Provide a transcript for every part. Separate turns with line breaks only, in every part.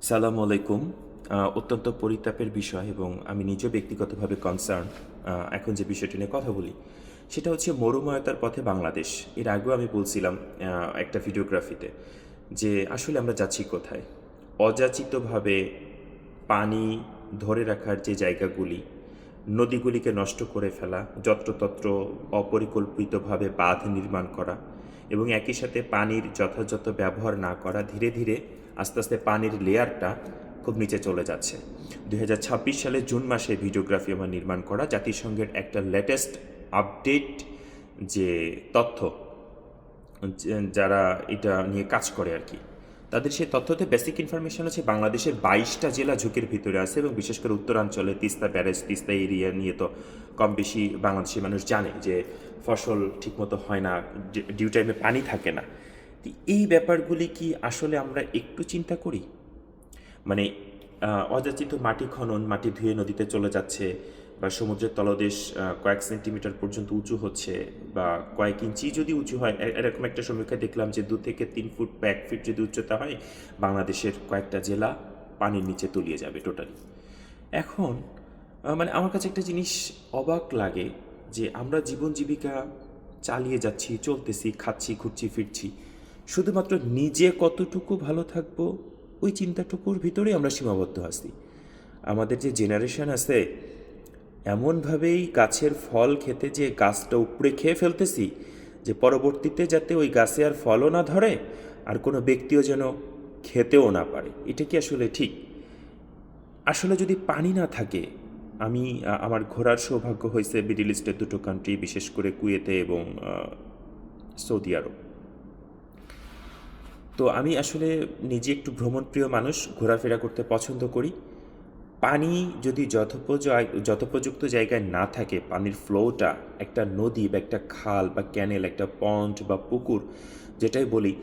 সালামু আলাইকুম। অত্যন্ত পরিতাপের বিষয় এবং আমি নিজেও ব্যক্তিগতভাবে কনসার্ন। এখন যে বিষয়টি নিয়ে কথা বলি সেটা হচ্ছে মরুময়তার পথে বাংলাদেশ। এর আগেও আমি বলছিলাম একটা ভিডিওগ্রাফিতে যে আসলে আমরা যাচ্ছি কোথায়। অযাচিতভাবে পানি ধরে রাখার যে জায়গাগুলি, নদীগুলিকে নষ্ট করে ফেলা, যত্রতত্র অপরিকল্পিতভাবে বাঁধ নির্মাণ করা এবং একই সাথে পানির যথাযথ ব্যবহার না করা, ধীরে ধীরে আস্তে আস্তে পানির লেয়ারটা খুব নিচে চলে যাচ্ছে। 2026 সালের জুন মাসে ভিডিওগ্রাফি আমার নির্মাণ করা, জাতিসংঘের একটা লেটেস্ট আপডেট যে তথ্য, যারা এটা নিয়ে কাজ করে আর কি, তাদের সেই তথ্যতে বেসিক ইনফরমেশন হচ্ছে বাংলাদেশের 22টা জেলা ঝুঁকির ভিতরে আছে এবং বিশেষ করে উত্তরাঞ্চলে তিস্তা ব্যারেজ, তিস্তা এরিয়া নিয়ে তো কম বেশি বাংলাদেশি মানুষ জানে যে ফসল ঠিকমতো হয় না, ডিউ টাইমে পানি থাকে না। এই ব্যাপারগুলি কি আসলে আমরা একটু চিন্তা করি? মানে অযাচিত মাটি খনন, মাটি ধুয়ে নদীতে চলে যাচ্ছে, বা সমুদ্রের তলদেশ কয়েক সেন্টিমিটার পর্যন্ত উঁচু হচ্ছে, বা কয়েক ইঞ্চি যদি উঁচু হয়। এরকম একটা সমীক্ষা দেখলাম যে 2 থেকে 3 ফুট বা 1 ফিট যদি উচ্চতা হয়, বাংলাদেশের কয়েকটা জেলা পানির নিচে তলিয়ে যাবে টোটালি। এখন মানে আমার কাছে একটা জিনিস অবাক লাগে যে আমরা জীবন জীবিকা চালিয়ে যাচ্ছি, চলতেছি, খাচ্ছি, ঘুরছি, ফিরছি, শুধুমাত্র নিজে কতটুকু ভালো থাকবো ওই চিন্তাটুকুর ভিতরেই আমরা সীমাবদ্ধ আছি। আমাদের যে জেনারেশন আছে, এমনভাবেই গাছের ফল খেতে যে গাছটা উপড়ে খেয়ে ফেলতেছি যে পরবর্তীতে যাতে ওই গাছে আর ফলও না ধরে, আর কোনো ব্যক্তিও যেন খেতেও না পারে। এটা কি আসলে ঠিক? আসলে যদি পানি না থাকে, আমি আমার ঘোরার সৌভাগ্য হয়েছে মিডল ইস্টের 2টো কান্ট্রি, বিশেষ করে কুয়েতে এবং সৌদি আরব। তো আমি আসলে নিজে একটু ভ্রমণপ্রিয় মানুষ, ঘোরাফেরা করতে পছন্দ করি। পানি যদি যথোপযুক্ত জায়গায় না থাকে, পানির ফ্লোটা, একটা নদী বা একটা খাল বা ক্যানেল, একটা পন্ড বা পুকুর, যেটাই বলি,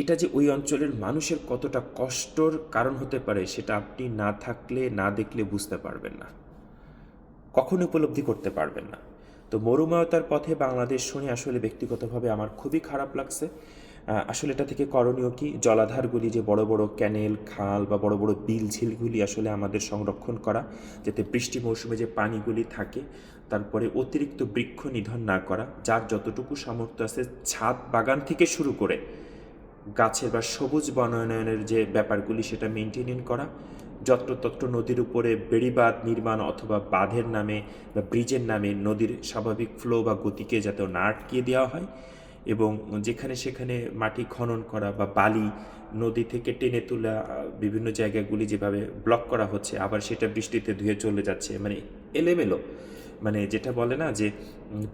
এটা যে ওই অঞ্চলের মানুষের কতটা কষ্টর কারণ হতে পারে সেটা আপনি না থাকলে, না দেখলে বুঝতে পারবেন না, কখনো উপলব্ধি করতে পারবেন না। তো মরুময়তার পথে বাংলাদেশ শুনে আসলে ব্যক্তিগতভাবে আমার খুবই খারাপ লাগছে। আসলে এটা থেকে করণীয় কি? জলাধারগুলি, যে বড় বড় ক্যানেল, খাল বা বড় বড় বিল ঝিলগুলি আসলে আমাদের সংরক্ষণ করা, যাতে বৃষ্টি মৌসুমে যে পানিগুলি থাকে, তারপরে অতিরিক্ত বৃক্ষ নিধন না করা, যার যতটুকু সামর্থ্য আছে ছাদ বাগান থেকে শুরু করে গাছের বা সবুজ বনায়নের যে ব্যাপারগুলি সেটা মেনটেন করা, যত্রতত্র নদীর উপরে বেড়িবাঁধ নির্মাণ অথবা বাঁধের নামে বা ব্রিজের নামে নদীর স্বাভাবিক ফ্লো বা গতিকে যাতে না আটকিয়ে দেওয়া হয়, এবং যেখানে সেখানে মাটি খনন করা বা বালি নদী থেকে টেনে তোলা, বিভিন্ন জায়গাগুলি যেভাবে ব্লক করা হচ্ছে, আবার সেটা বৃষ্টিতে ধুয়ে চলে যাচ্ছে, মানে এলোমেলো, মানে যেটা বলে না যে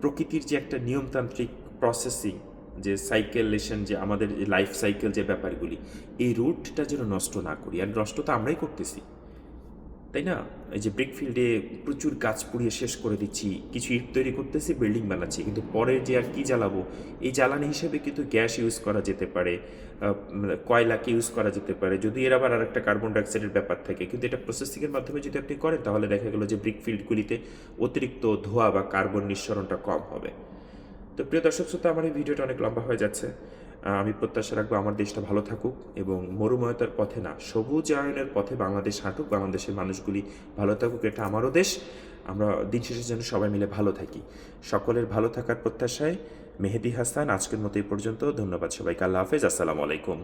প্রকৃতির যে একটা নিয়মতান্ত্রিক প্রসেসিং, যে সাইকেলেশন, যে আমাদের লাইফ সাইকেল, যে ব্যাপারগুলি, এই রুটটা যেন নষ্ট না করি। আর নষ্ট তো আমরাই করতেছি, তাই না? এই যে ব্রিকফিল্ডে প্রচুর গাছ পুড়িয়ে শেষ করে দিচ্ছি, কিছু ইট তৈরি করতেছি, বিল্ডিং বানাচ্ছি, কিন্তু পরে যে আর কি জ্বালাবো, এই জ্বালানি হিসেবে কিন্তু গ্যাস ইউজ করা যেতে পারে, কয়লাকে ইউজ করা যেতে পারে, যদি এর আবার আরেকটা কার্বন ডাইঅক্সাইডের ব্যাপার থাকে। কিন্তু এটা প্রসেসিংয়ের মাধ্যমে যদি আপনি করেন, তাহলে দেখা গেলো যে ব্রিকফিল্ডগুলিতে অতিরিক্ত ধোঁয়া বা কার্বন নিঃসরণটা কম হবে। তো প্রিয় দর্শক শ্রোতা, আমার এই ভিডিওটা অনেক লম্বা হয়ে যাচ্ছে। আমি প্রত্যাশা রাখবো আমার দেশটা ভালো থাকুক এবং মরুময়তার পথে না, সবুজায়নের পথে বাংলাদেশ হাঁটুক, বাংলাদেশের মানুষগুলি ভালো থাকুক। এটা আমারও দেশ। আমরা দিন শেষে যেন সবাই মিলে ভালো থাকি। সকলের ভালো থাকার প্রত্যাশায় মেহেদি হাসান, আজকের মতো এই পর্যন্ত। ধন্যবাদ সবাইকে। আল্লাহ হাফেজ। আসসালামু আলাইকুম।